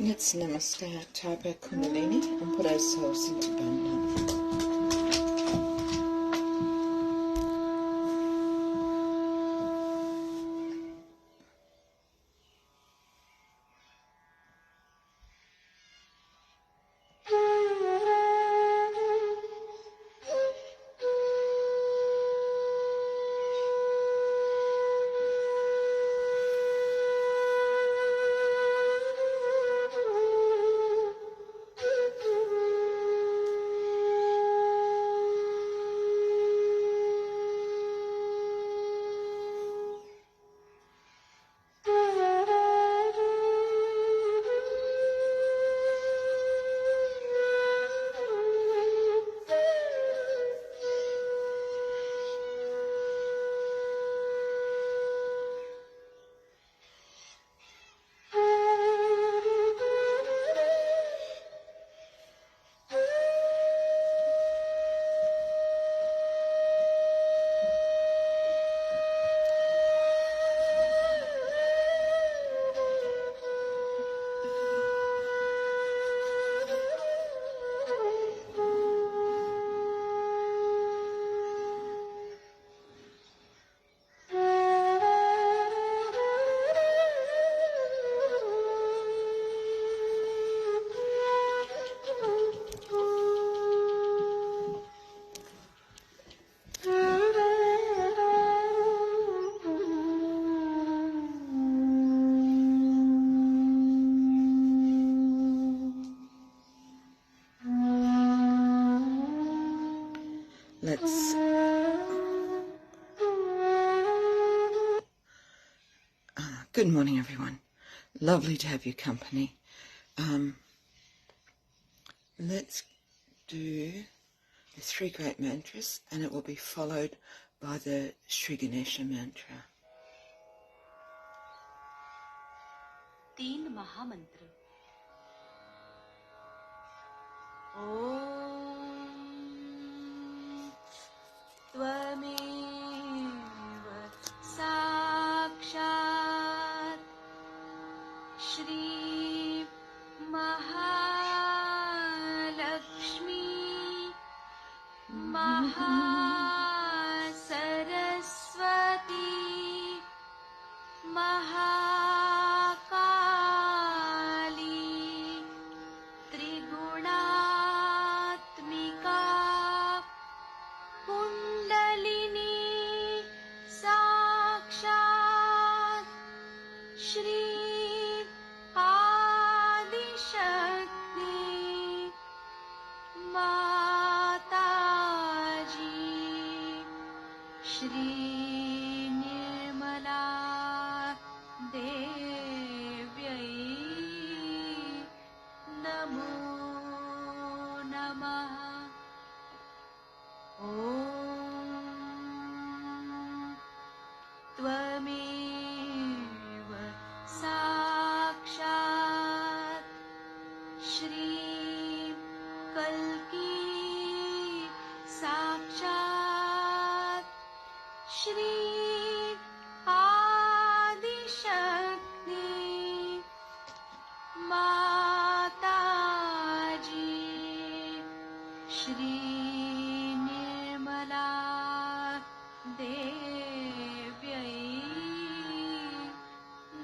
Let's Namaste Taba Kundalini and put ourselves into Bandha. Good morning, everyone. Lovely to have your company. Let's do the 3 great mantras, and it will be followed by the Shri Ganesha mantra. 3 महामंत्र. ओम त्वमेव साक्षात् श्री महालक्ष्मी महासरस्वती महाकाली त्रिगुणात्मिका कुंडलिनी साक्षात् श्री आदिशक्ति माताजी श्री निर्मला देव्यै नमो नमः. ॐ त्वमेव साक्षात् श्री कल्की साक्षात् श्री आदिशक्ति माताजी श्री निर्मला देव्यै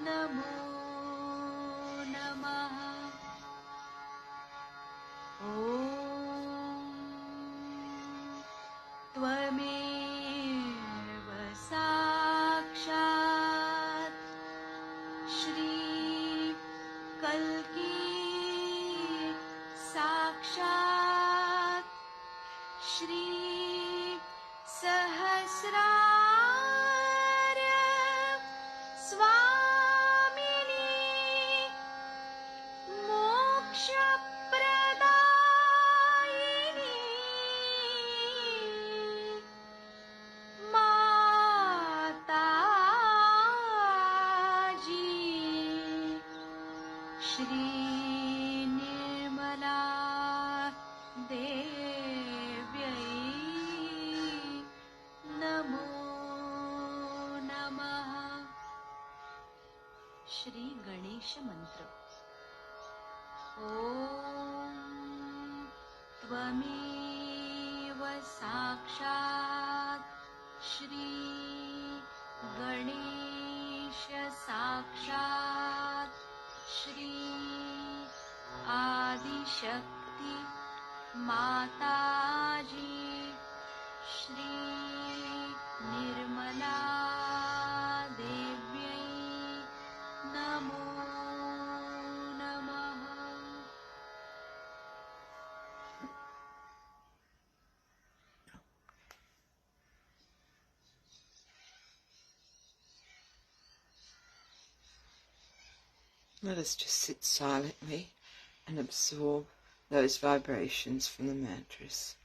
नमो नमः. ॐ त्वमेव साक्षात् श्री कल्की साक्षात् श्री सहस्रार्य स्वामिनी मोक्षप्रदायिनी माताजी श्री निर्मला देव्यै नमो नमः. श्री गणेश मंत्र. ॐ त्वमेव साक्षात् श्री गणेश साक्षात् श्री आदिशक्ति माताजी श्री निर्मला देव्यै नमो नमः। Let us just sit silently and absorb those vibrations from the mantras.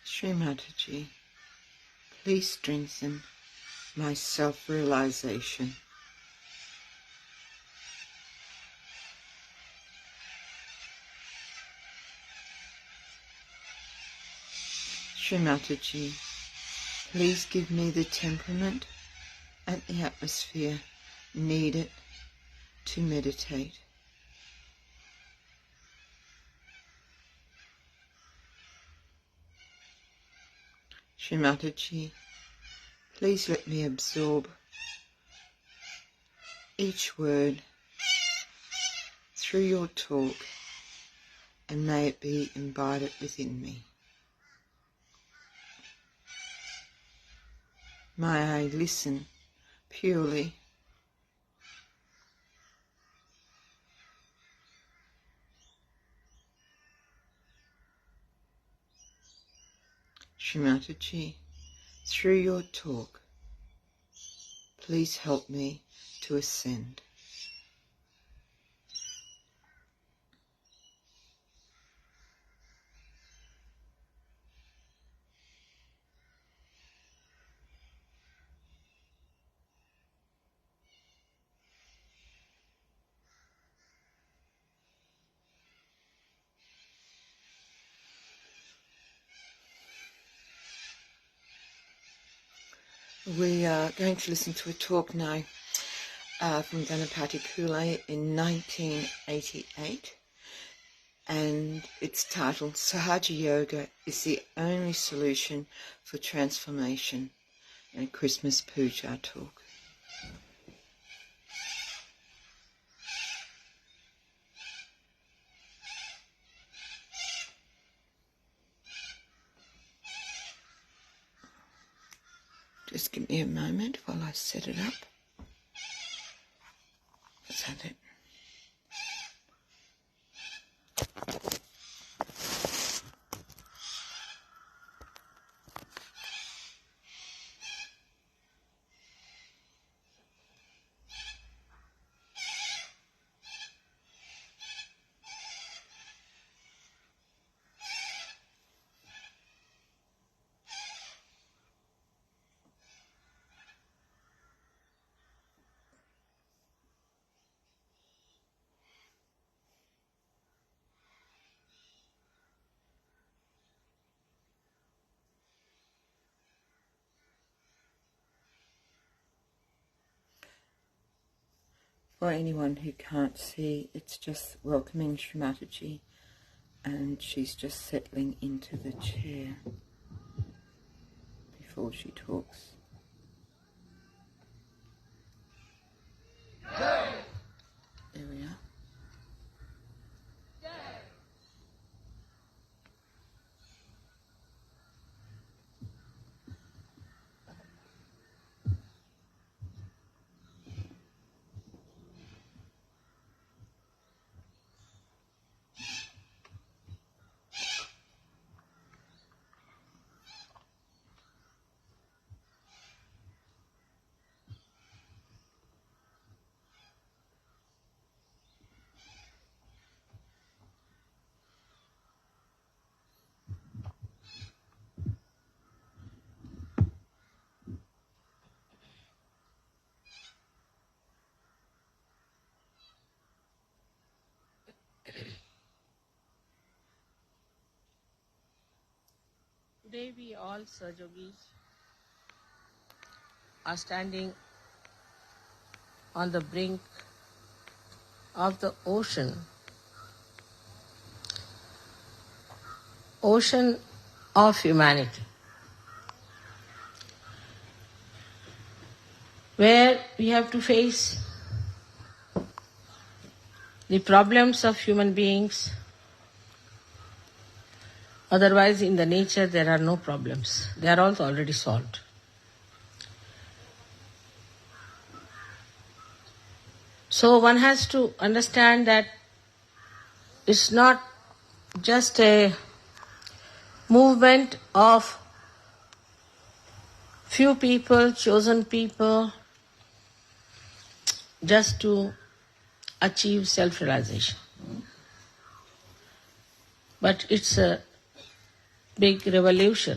Shri Mataji, please strengthen my self-realization. Shri Mataji, please give me the temperament and the atmosphere needed to meditate. Shri Mataji, please let me absorb each word through your talk and may it be embodied within me. May I listen purely Shri Mataji, through your talk, please help me to ascend. We are going to listen to a talk now from Ganapati Pule in 1988, and it's titled Sahaja Yoga is the Only Solution for Transformation, and a Christmas Puja talk. Just give me a moment while I set it up. Is that it? For anyone who can't see, it's just welcoming Shri Mataji, and she's just settling into the chair before she talks. There we are. Today we all Sahajogis are standing on the brink of the ocean of humanity, where we have to face the problems of human beings. Otherwise, in the nature, there are no problems. They are also already solved. So one has to understand that it's not just a movement of few people, chosen people, just to achieve self-realization. But it's a big revolution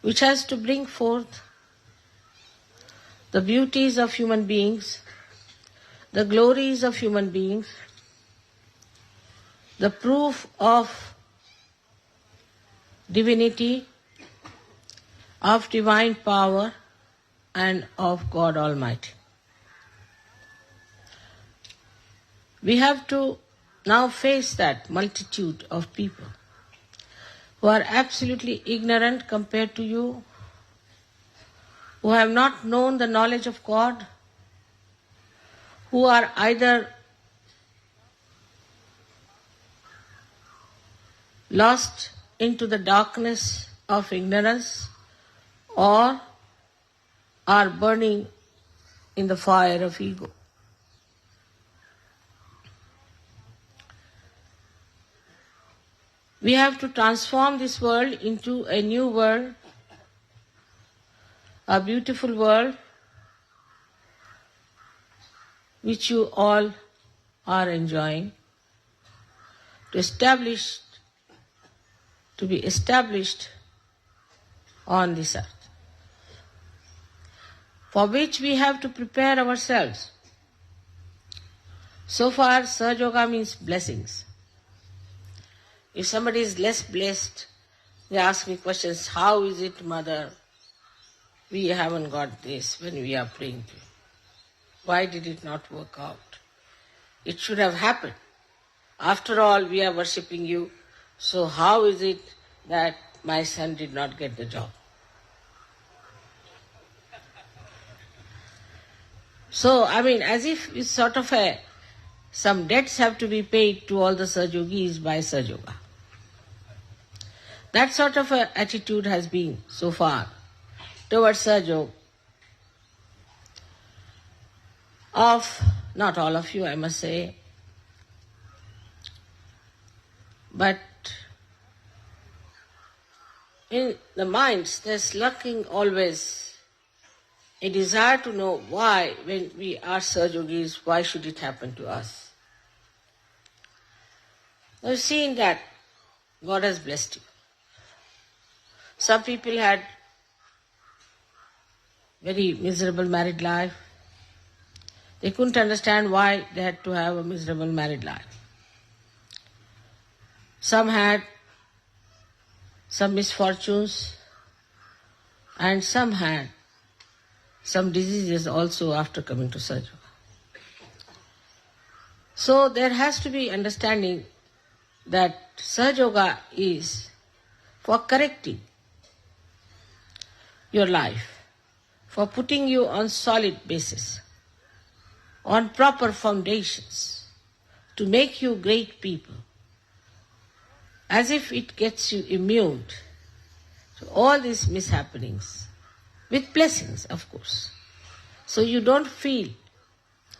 which has to bring forth the beauties of human beings, the glories of human beings, the proof of divinity, of divine power, and of God Almighty. We have to now face that multitude of people who are absolutely ignorant compared to you, who have not known the knowledge of God, who are either lost into the darkness of ignorance or are burning in the fire of ego. We have to transform this world into a new world, a beautiful world which you all are enjoying, to be established on this earth, for which we have to prepare ourselves. So far, Sahaja Yoga means blessings. If somebody is less blessed, they ask me questions, how is it, Mother, we haven't got this when we are praying to you? Why did it not work out? It should have happened. After all, we are worshipping you, so how is it that my son did not get the job? So, as if it's sort of some debts have to be paid to all the Sahajogis by Sahaja Yoga. That sort of a attitude has been so far towards Sahaja Yoga of not all of you, I must say, but in the minds there's lurking always a desire to know why, when we are Sahajogis, why should it happen to us? I've seen that God has blessed you. Some people had very miserable married life. They couldn't understand why they had to have a miserable married life. Some had some misfortunes, and some had some diseases also after coming to Sahaja Yoga. So there has to be understanding that Sahaja Yoga is for correcting your life, for putting you on solid basis, on proper foundations, to make you great people, as if it gets you immune to all these mishappenings, with blessings, of course. So you don't feel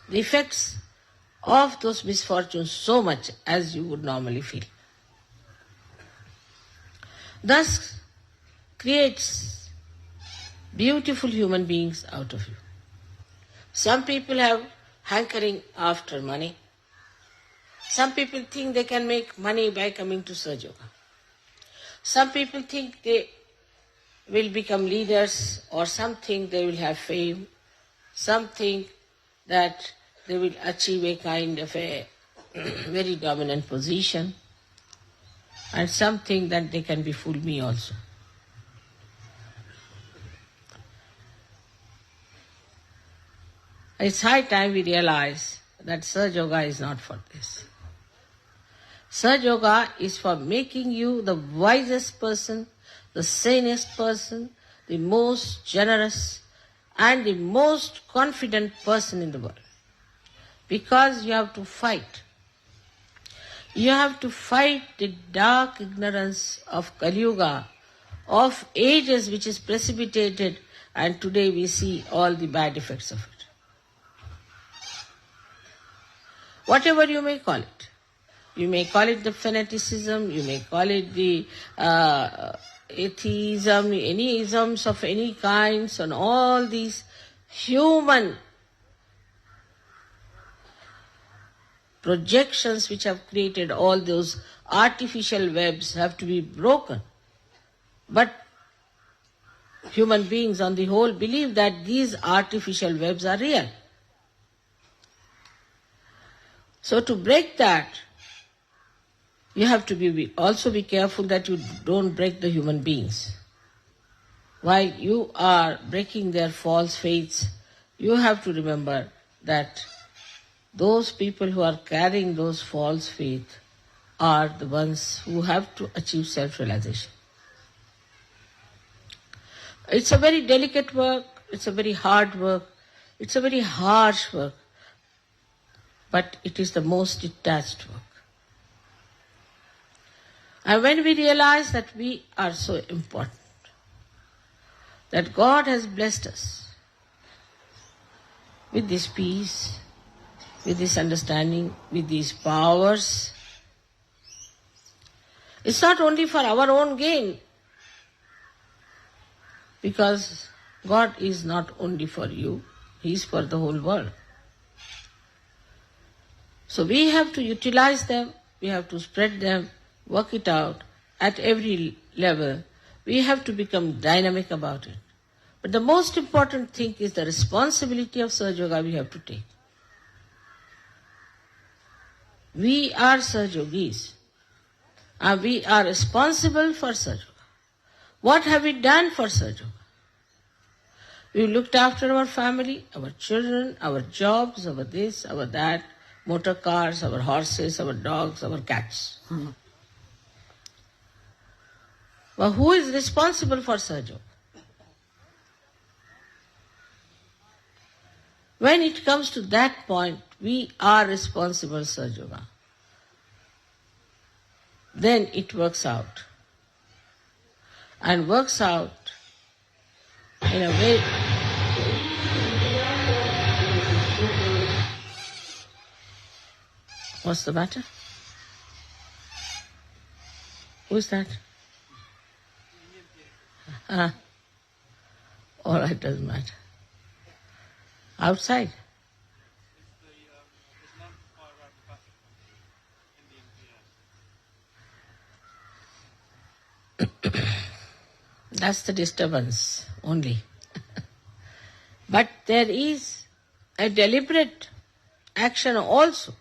the effects of those misfortunes so much as you would normally feel. Thus creates beautiful human beings out of you. Some people have hankering after money. Some people think they can make money by coming to Sahaja Yoga. Some people think they will become leaders, or some think they will have fame. Some think that they will achieve a kind of a very dominant position. And some think that they can befool me also. It's high time we realize that Sahaja Yoga is not for this. Sahaja Yoga is for making you the wisest person, the sanest person, the most generous and the most confident person in the world. Because you have to fight. You have to fight the dark ignorance of Kali Yuga, of ages which is precipitated, and today we see all the bad effects of it. Whatever you may call it. You may call it the fanaticism, you may call it the atheism, any isms of any kinds, and all these human projections which have created all those artificial webs have to be broken. But human beings on the whole believe that these artificial webs are real. So to break that, you have to also be careful that you don't break the human beings. While you are breaking their false faiths, you have to remember that those people who are carrying those false faith are the ones who have to achieve self-realization. It's a very delicate work, it's a very hard work, it's a very harsh work, but it is the most detached work. And when we realize that we are so important, that God has blessed us with this peace, with this understanding, with these powers, it's not only for our own gain, because God is not only for you, He is for the whole world. So we have to utilize them, we have to spread them, work it out at every level. We have to become dynamic about it. But the most important thing is the responsibility of Sahaja Yoga we have to take. We are Sahaja Yogis, and we are responsible for Sahaja Yoga. What have we done for Sahaja Yoga? We looked after our family, our children, our jobs, our this, our that, motor cars, our horses, our dogs, our cats. Well, who is responsible for Sahaja Yoga? When it comes to that point, we are responsible Sahaja Yoga. Then it works out. And works out in a way. What's the matter? Who's that? All right, doesn't matter. Outside? That's the disturbance only. But there is a deliberate action also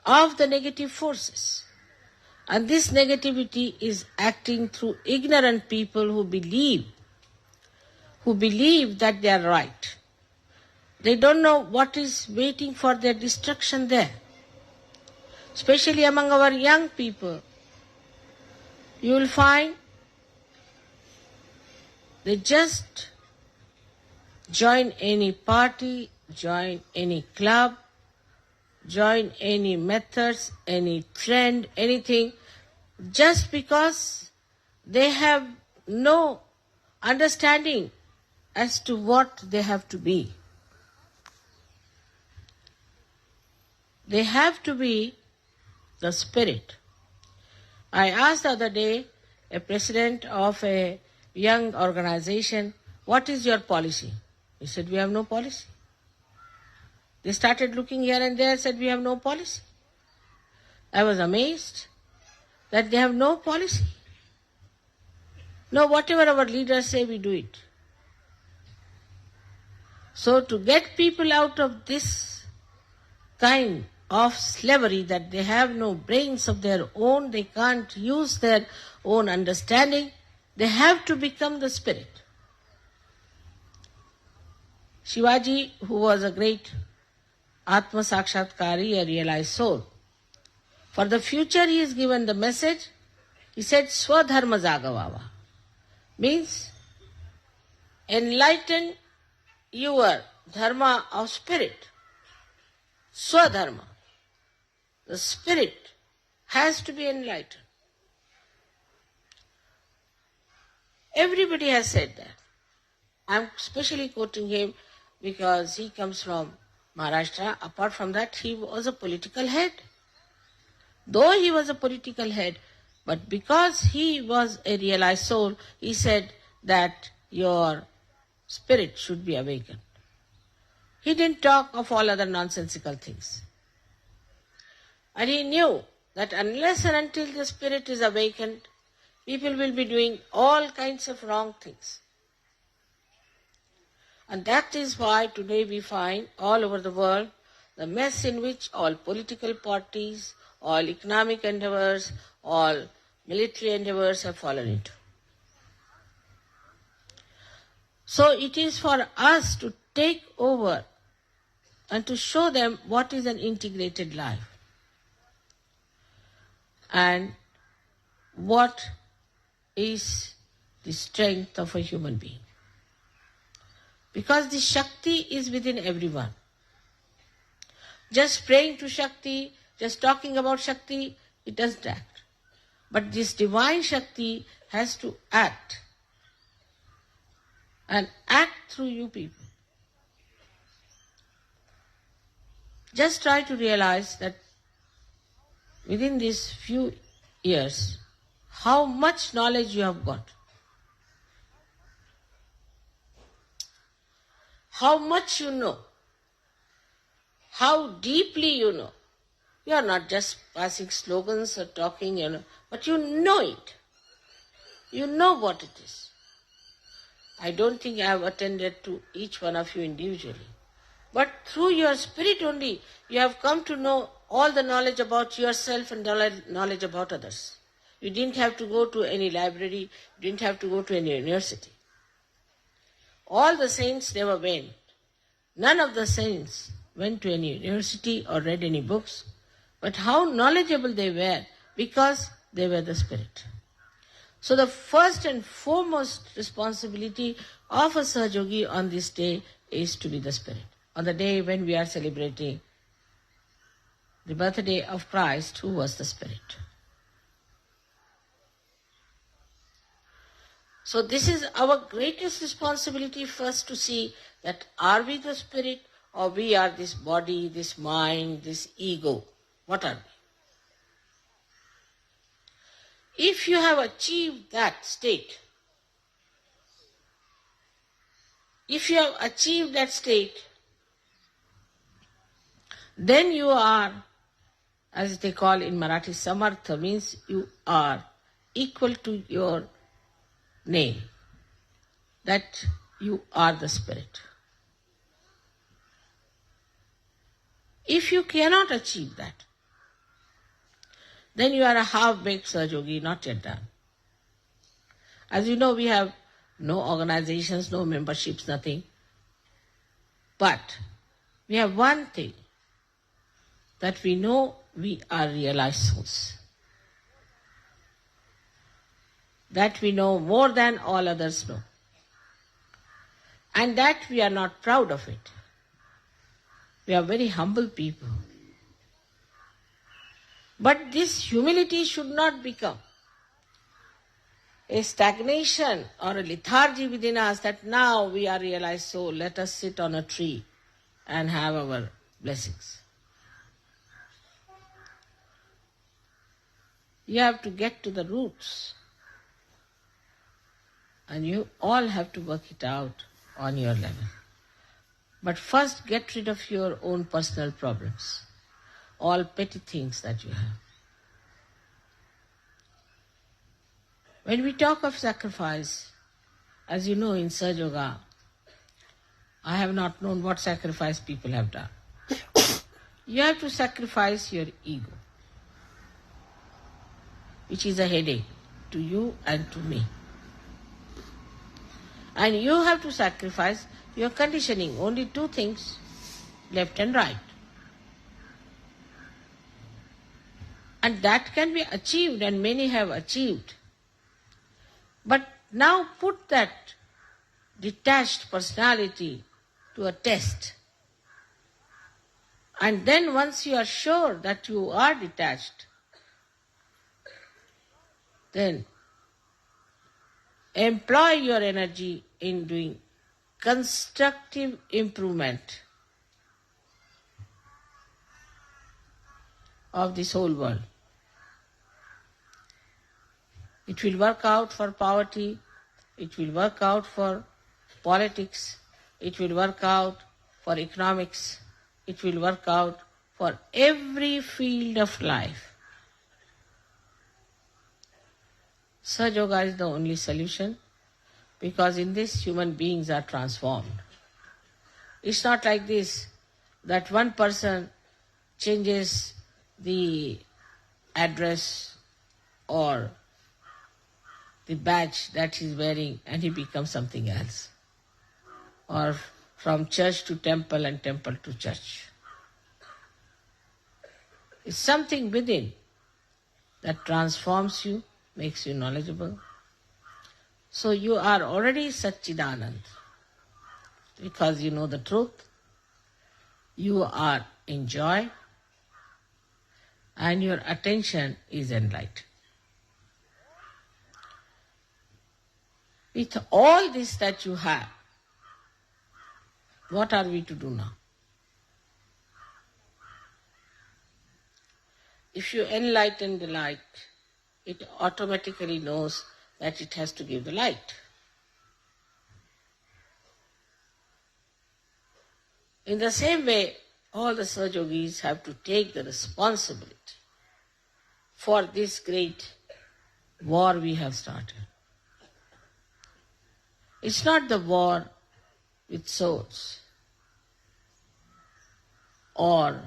of the negative forces. And this negativity is acting through ignorant people who believe that they are right. They don't know what is waiting for their destruction there. Especially among our young people, you will find they just join any party, join any club, join any methods, any trend, anything, just because they have no understanding as to what they have to be. They have to be the spirit. I asked the other day a president of a young organization, what is your policy? He said, we have no policy. They started looking here and there, said, we have no policy. I was amazed that they have no policy. No, whatever our leaders say, we do it. So to get people out of this kind of slavery, that they have no brains of their own, they can't use their own understanding, they have to become the spirit. Shivaji, who was a great Atma Sakshatkari, a realized soul, for the future he is given the message, he said, Swadharma Jagavava, means enlighten your dharma of spirit. Swadharma. The spirit has to be enlightened. Everybody has said that. I am specially quoting him because he comes from Maharashtra. Apart from that, he was a political head. Though he was a political head, but because he was a realized soul, he said that your spirit should be awakened. He didn't talk of all other nonsensical things. And he knew that unless and until the spirit is awakened, people will be doing all kinds of wrong things. And that is why today we find all over the world the mess in which all political parties, all economic endeavors, all military endeavors have fallen into. So it is for us to take over and to show them what is an integrated life and what is the strength of a human being. Because the Shakti is within everyone. Just praying to Shakti, just talking about Shakti, it doesn't act. But this divine Shakti has to act. And act through you people. Just try to realize that within these few years, how much knowledge you have got. How much you know. How deeply you know. You are not just passing slogans or talking, but you know it. You know what it is. I don't think I have attended to each one of you individually. But through your spirit only, you have come to know all the knowledge about yourself and knowledge about others. You didn't have to go to any library, you didn't have to go to any university. All the saints never went. None of the saints went to any university or read any books. But how knowledgeable they were, because they were the spirit. So the first and foremost responsibility of a Sahaja on this day is to be the spirit. On the day when we are celebrating the birthday of Christ, who was the spirit. So this is our greatest responsibility, first to see that are we the spirit or we are this body, this mind, this ego. What are we? If you have achieved that state, then you are, as they call in Marathi, samartha, means you are equal to your name, that you are the spirit. If you cannot achieve that, then you are a half-baked Sahaja, not yet done. As you know, we have no organizations, no memberships, nothing. But we have one thing, that we know we are realized souls. That we know more than all others know. And that we are not proud of it. We are very humble people. But this humility should not become a stagnation or a lethargy within us that now we are realized soul, let us sit on a tree and have our blessings. You have to get to the roots. And you all have to work it out on your level. But first get rid of your own personal problems. All petty things that you have. When we talk of sacrifice, as you know in Sahaja Yoga, I have not known what sacrifice people have done. you have to sacrifice your ego, which is a headache to you and to me. And you have to sacrifice your conditioning, only two things, left and right. And that can be achieved, and many have achieved. But now put that detached personality to a test. And then once you are sure that you are detached, then employ your energy in doing constructive improvement of this whole world. It will work out for poverty, it will work out for politics, it will work out for economics, it will work out for every field of life. Sahaja Yoga is the only solution, because in this human beings are transformed. It's not like this, that one person changes the address or the badge that he's wearing and he becomes something else. Or from church to temple and temple to church. It's something within that transforms you, makes you knowledgeable. So you are already Satchidanand because you know the truth. You are in joy and your attention is enlightened. With all this that you have, what are we to do now? If you enlighten the light, it automatically knows that it has to give the light. In the same way, all the Sahaja Yogis have to take the responsibility for this great war we have started. It's not the war with swords or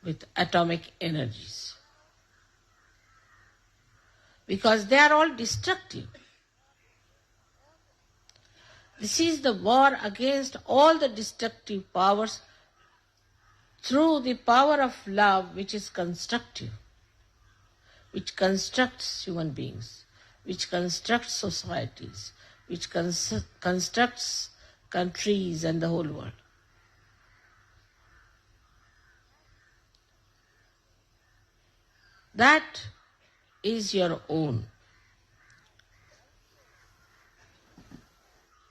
with atomic energies, because they are all destructive. This is the war against all the destructive powers through the power of love, which is constructive, which constructs human beings, which constructs societies, which constructs countries and the whole world. That is your own.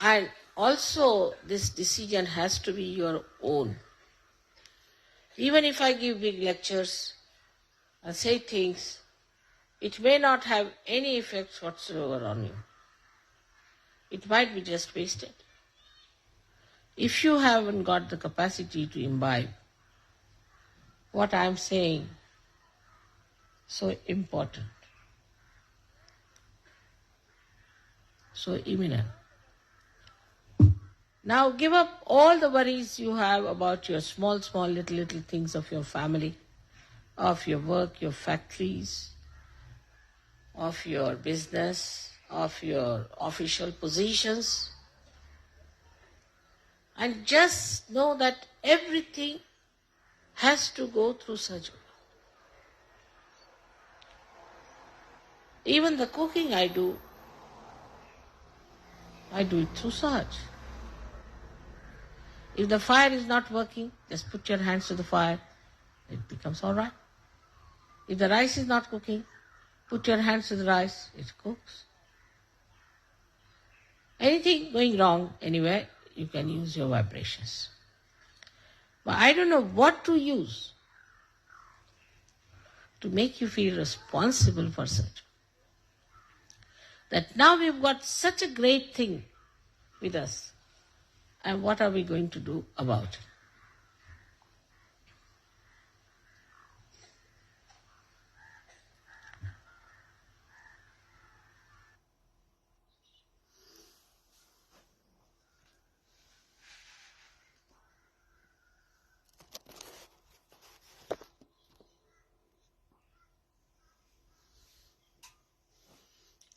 And also this decision has to be your own. Even if I give big lectures and say things, it may not have any effects whatsoever on you. It might be just wasted. If you haven't got the capacity to imbibe what I am saying, so important, so imminent. Now give up all the worries you have about your small little things of your family, of your work, your factories, of your business, of your official positions. And just know that everything has to go through Sahaja. Even the cooking I do it through Sahaja. If the fire is not working, just put your hands to the fire, it becomes all right. If the rice is not cooking, put your hands to the rice, it cooks. Anything going wrong anywhere, you can use your vibrations. But I don't know what to use to make you feel responsible for such. That now we've got such a great thing with us, and what are we going to do about it?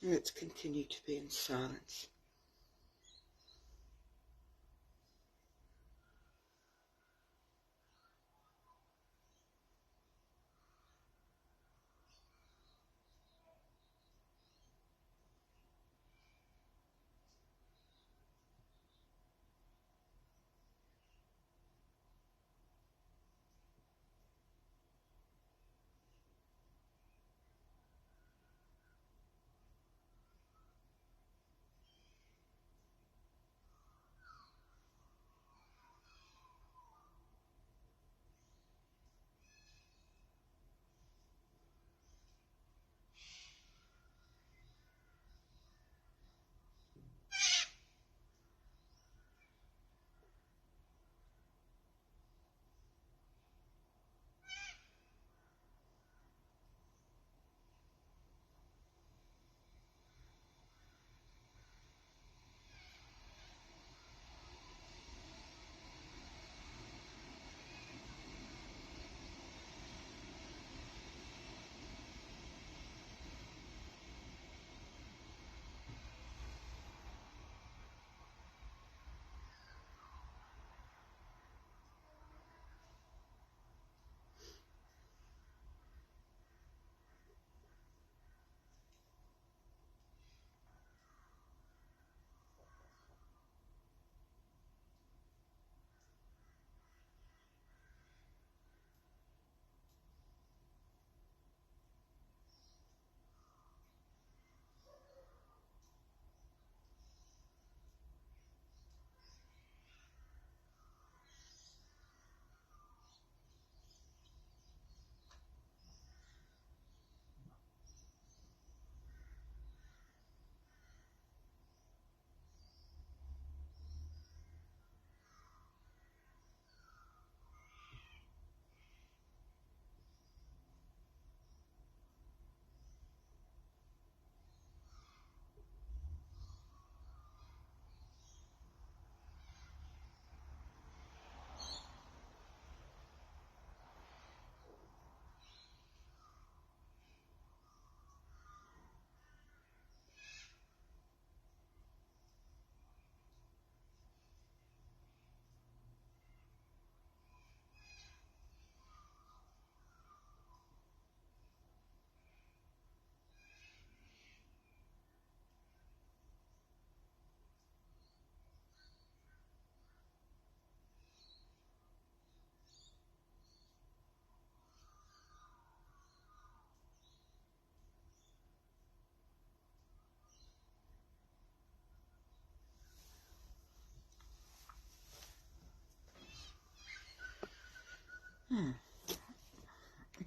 Let's continue to be in silence.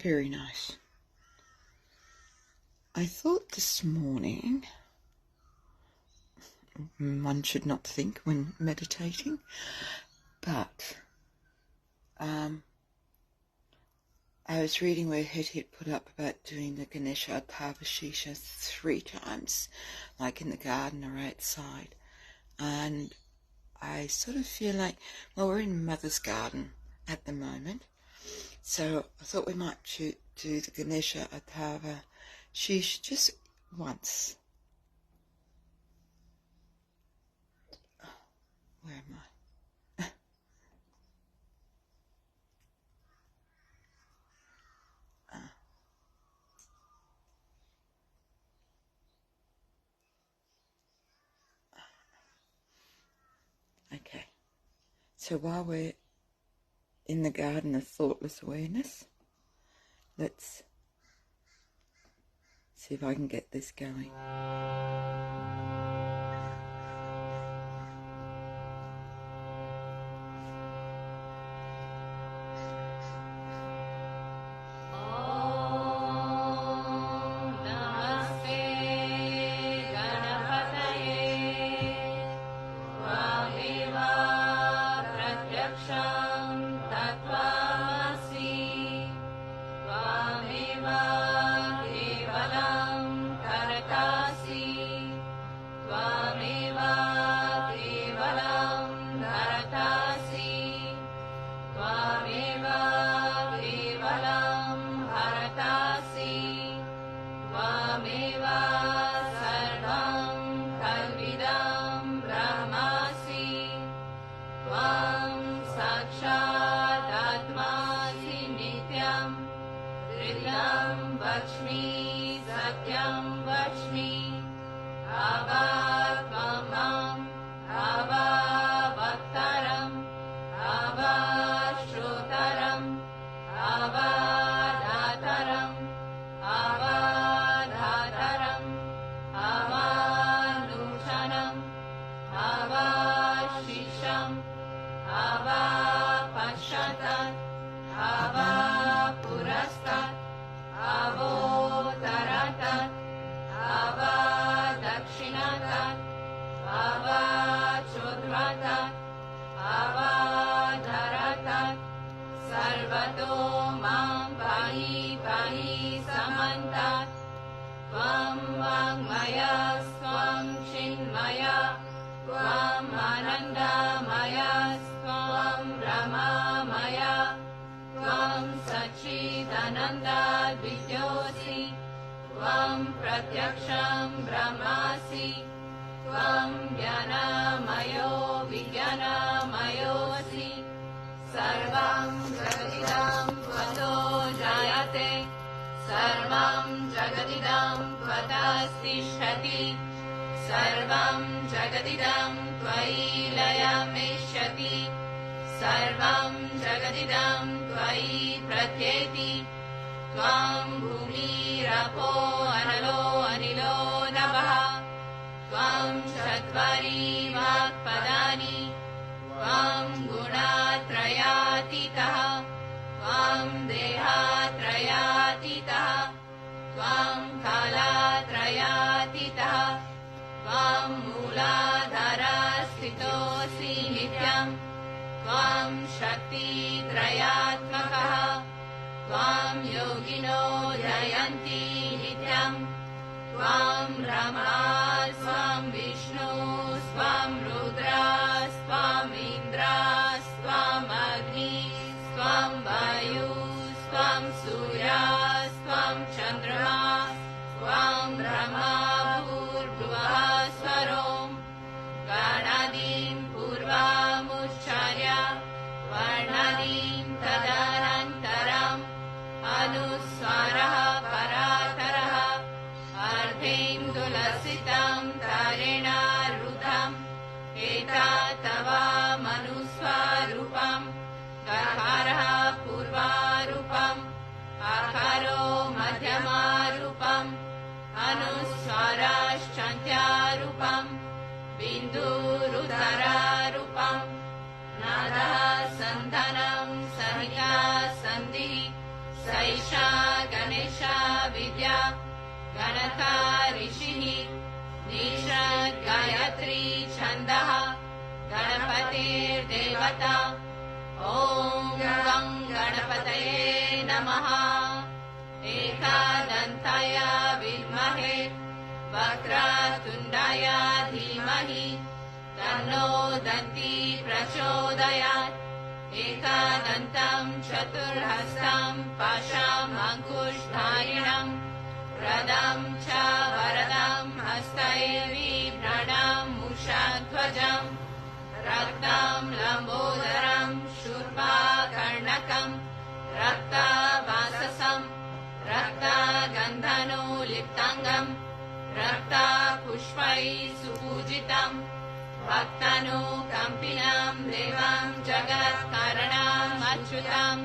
Very nice. I thought this morning, one should not think when meditating, but I was reading where Hetty put up about doing the Ganesha Parvashisha 3 times, like in the garden or outside, and I sort of feel like, well, we're in Mother's garden at the moment, so I thought we might do the Ganesha Atharva Sheesh just once. Where am I? Okay. So while we're in the garden of thoughtless awareness, let's see if I can get this going. Tvam Anandamaya Tvam Brahmamaya Tvam Sachidananda Vidyosi Tvam Pratyaksham Brahmasi Tvam Jnanamayo Vijnanamayosi Sarvam Jagadidam Tvato Jayate Sarvam Jagadidam Tvatastishati Sarvam Jagadidam Tvai Layameshyati Sarvam Jagadidam Tvai Pratyeti Tvam Bhumi Rapo Analo Anilo Navaha Tvam Chatvari Vakpadani Tvam Gunatrayatitaha Tvam Dehatrayatitaha Tvam Kalatrayatitaha Tvam Mooladharasthitosi Nityam Tvam Shakti Trayatmakaha Tvam Yogino Jayanti Nityam Tvam Brahma Tvam Vishnu Tvam Rudra Tvam Indra Tvam Agni Tvam Vayu Tvam Surya Tvam Chandrama Tvam Brahma Bhurvah Swarom Ganadim Purvamucharya Varnadim Tadanantaram Anuswaraha Parataraha Ardhendulasitam Tarena Rudham Eta Tava Manuswarupam Kakaraha Purvarupam Akaro Madhyamarupam Anuswarashchantyarupam Bindurudhararupam Nadaha Sandhanam Sahika Sandhi Saisha Ganesha Vidya Ganata Rishihi Nishad Gayatri Chandaha Ganapatir Devata Om Gam Ganapataye Namaha Ekadantaya Vidmahe Vakratundaya Dhimahi Tanno Danti Prachodayat Ekadantam Chaturhastam Pasham Ankushdharinam Pradam Cha Varadam Hastaivi Pranam Mushadhvajam Raktam Lambodaram Shurva Karnakam Rakta Vasasam Rakta Gandhano Liptangam Rakta Pushpai Supujitam Bhaktanu Kampinam Devam Jagat Karanam Achyutam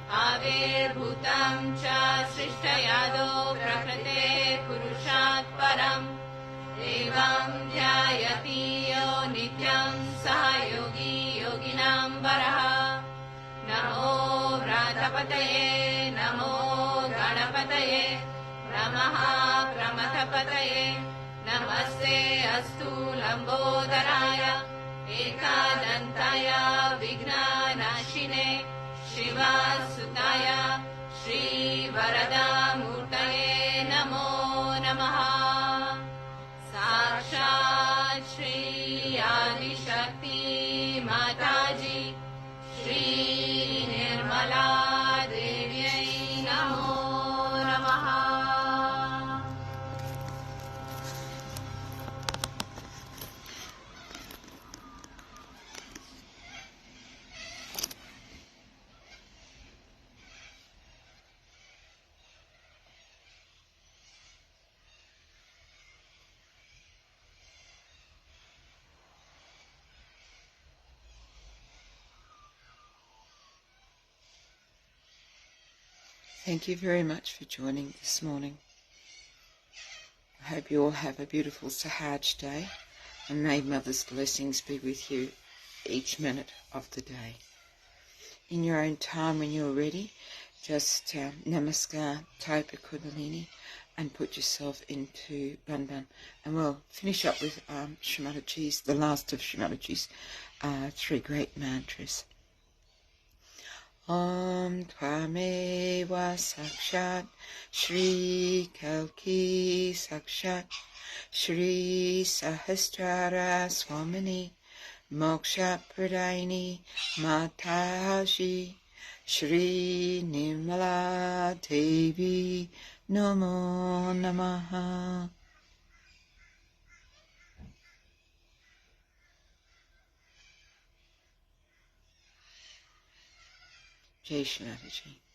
Avirbhutam Cha Srishtayado Prakrite Purushat Param Devam Dhyayati Yo Nityam Sahayogi Yoginam Varaha Namo Vratapataye Namo Ganapataye Namaha Pramathapataye Namaste Astu Lambodharaya Ekadantaya Vignanashine Shiva Sutaya Shri Varada Murtaye Namo Namaha Sakshat Shri Adi Shakti Mataji Shri Nirmala Devyai Namo Namaha. Thank you very much for joining this morning. I hope you all have a beautiful Sahaja day, and may Mother's blessings be with you each minute of the day. In your own time, when you're ready, just namaskar, Topa Kundalini, and put yourself into Banban. And we'll finish up with Shri Mataji's, the last of Shri Mataji's 3 great mantras. Om Tvameva Sakshat Shri Kalki Sakshat Shri Sahasrara Swamini Moksha Pradayini Mataji Shri Nirmala Devi Namo Namaha. Jai Shri Mataji.